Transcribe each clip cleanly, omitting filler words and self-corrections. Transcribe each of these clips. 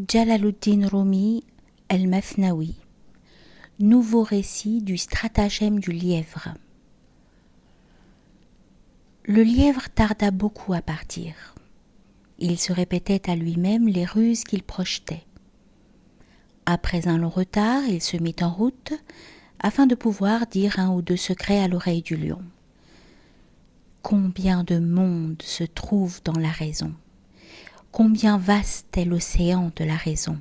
Jalaluddin Rumi El-Mathnawi. Nouveau récit du stratagème du lièvre. Le lièvre tarda beaucoup à partir. Il se répétait à lui-même les ruses qu'il projetait. Après un long retard, il se mit en route afin de pouvoir dire un ou deux secrets à l'oreille du lion. Combien de monde se trouve dans la raison! Combien vaste est l'océan de la raison!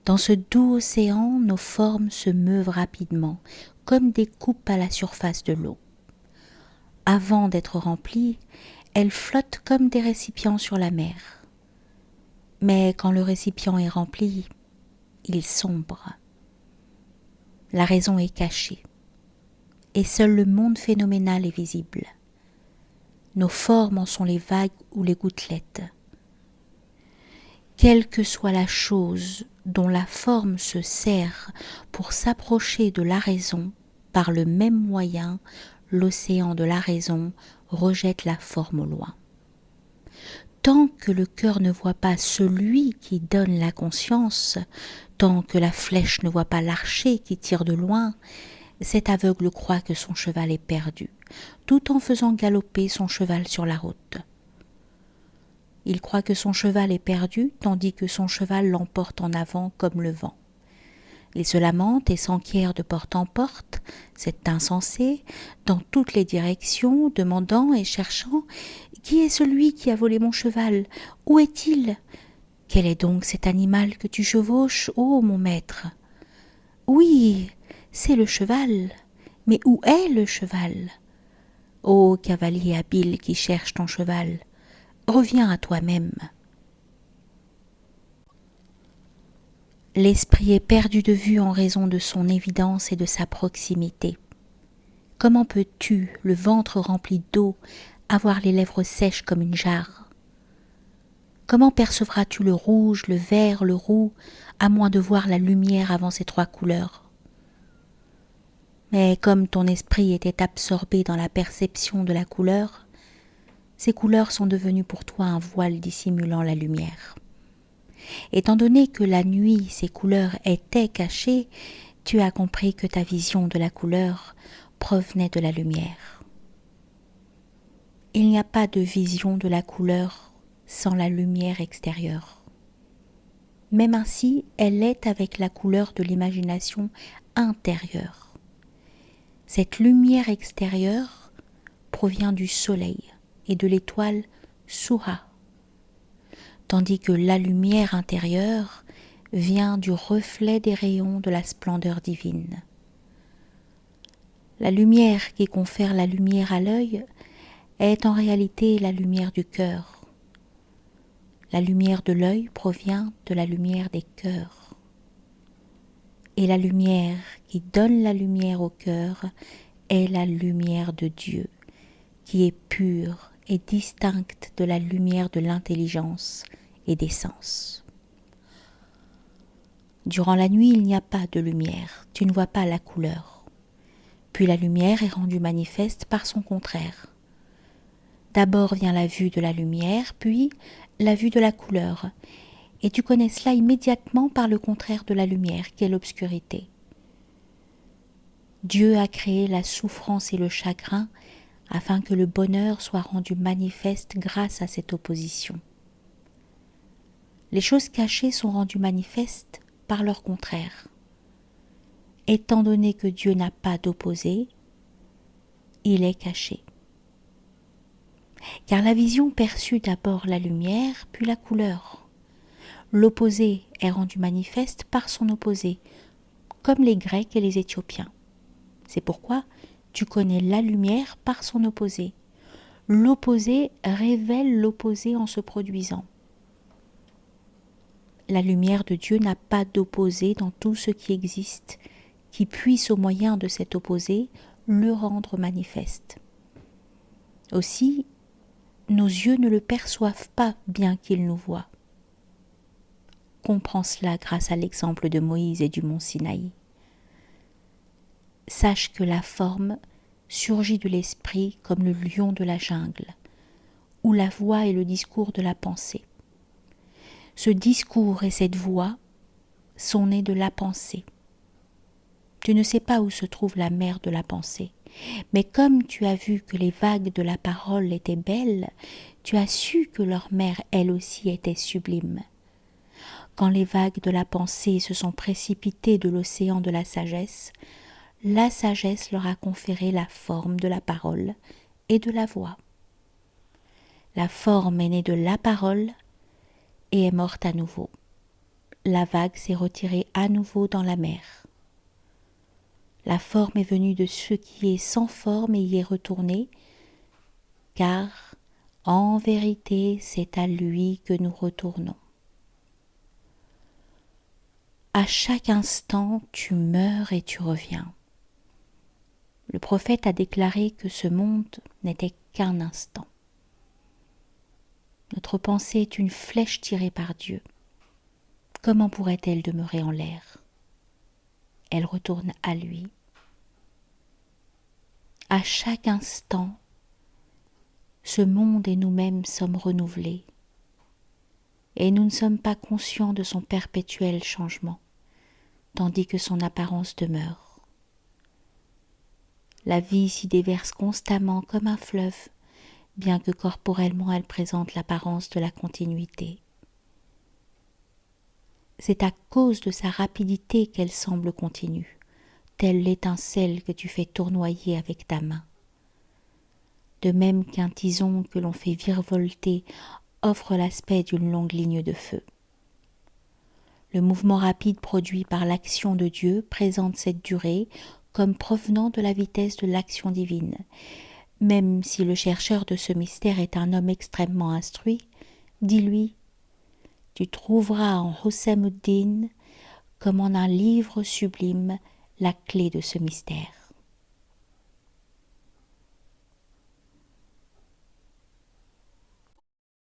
Dans ce doux océan, nos formes se meuvent rapidement, comme des coupes à la surface de l'eau. Avant d'être remplies, elles flottent comme des récipients sur la mer. Mais quand le récipient est rempli, il sombre. La raison est cachée, et seul le monde phénoménal est visible. Nos formes en sont les vagues ou les gouttelettes. Quelle que soit la chose dont la forme se sert pour s'approcher de la raison, par le même moyen, l'océan de la raison rejette la forme au loin. Tant que le cœur ne voit pas celui qui donne la conscience, tant que la flèche ne voit pas l'archer qui tire de loin, cet aveugle croit que son cheval est perdu, tout en faisant galoper son cheval sur la route. Il croit que son cheval est perdu, tandis que son cheval l'emporte en avant comme le vent. Il se lamente et s'enquiert de porte en porte, cet insensé, dans toutes les directions, demandant et cherchant « Qui est celui qui a volé mon cheval? Où est-il? Quel est donc cet animal que tu chevauches, ô mon maître? » Oui, c'est le cheval, mais où est le cheval? Ô cavalier habile qui cherche ton cheval, reviens à toi-même. L'esprit est perdu de vue en raison de son évidence et de sa proximité. Comment peux-tu, le ventre rempli d'eau, avoir les lèvres sèches comme une jarre? Comment percevras-tu le rouge, le vert, le roux, à moins de voir la lumière avant ces trois couleurs? Mais comme ton esprit était absorbé dans la perception de la couleur, ces couleurs sont devenues pour toi un voile dissimulant la lumière. Étant donné que la nuit, ces couleurs étaient cachées, tu as compris que ta vision de la couleur provenait de la lumière. Il n'y a pas de vision de la couleur sans la lumière extérieure. Même ainsi, elle est avec la couleur de l'imagination intérieure. Cette lumière extérieure provient du soleil et de l'étoile Suha, tandis que la lumière intérieure vient du reflet des rayons de la splendeur divine. La lumière qui confère la lumière à l'œil est en réalité la lumière du cœur. La lumière de l'œil provient de la lumière des cœurs. Et la lumière qui donne la lumière au cœur est la lumière de Dieu, qui est pure et distincte de la lumière de l'intelligence et des sens. Durant la nuit, il n'y a pas de lumière, tu ne vois pas la couleur. Puis la lumière est rendue manifeste par son contraire. D'abord vient la vue de la lumière, puis la vue de la couleur, et tu connais cela immédiatement par le contraire de la lumière, qui est l'obscurité. Dieu a créé la souffrance et le chagrin afin que le bonheur soit rendu manifeste grâce à cette opposition. Les choses cachées sont rendues manifestes par leur contraire. Étant donné que Dieu n'a pas d'opposé, il est caché. Car la vision perçut d'abord la lumière, puis la couleur. L'opposé est rendu manifeste par son opposé, comme les Grecs et les Éthiopiens. C'est pourquoi tu connais la lumière par son opposé. L'opposé révèle l'opposé en se produisant. La lumière de Dieu n'a pas d'opposé dans tout ce qui existe, qui puisse au moyen de cet opposé le rendre manifeste. Aussi, nos yeux ne le perçoivent pas bien qu'ils nous voient. Comprends cela grâce à l'exemple de Moïse et du mont Sinaï. Sache que la forme surgit de l'esprit comme le lion de la jungle, ou la voix et le discours de la pensée. Ce discours et cette voix sont nés de la pensée. Tu ne sais pas où se trouve la mer de la pensée, mais comme tu as vu que les vagues de la parole étaient belles, tu as su que leur mer, elle aussi, était sublime. Quand les vagues de la pensée se sont précipitées de l'océan de la sagesse leur a conféré la forme de la parole et de la voix. La forme est née de la parole et est morte à nouveau. La vague s'est retirée à nouveau dans la mer. La forme est venue de ce qui est sans forme et y est retournée, car en vérité c'est à lui que nous retournons. À chaque instant tu meurs et tu reviens. Le prophète a déclaré que ce monde n'était qu'un instant. Notre pensée est une flèche tirée par Dieu. Comment pourrait-elle demeurer en l'air? Elle retourne à lui. À chaque instant, ce monde et nous-mêmes sommes renouvelés, et nous ne sommes pas conscients de son perpétuel changement, tandis que son apparence demeure. La vie s'y déverse constamment comme un fleuve, bien que corporellement elle présente l'apparence de la continuité. C'est à cause de sa rapidité qu'elle semble continue, telle l'étincelle que tu fais tournoyer avec ta main. De même qu'un tison que l'on fait virevolter offre l'aspect d'une longue ligne de feu. Le mouvement rapide produit par l'action de Dieu présente cette durée comme provenant de la vitesse de l'action divine. Même si le chercheur de ce mystère est un homme extrêmement instruit, dis-lui: tu trouveras en Hossein-ud-Din, comme en un livre sublime, la clé de ce mystère.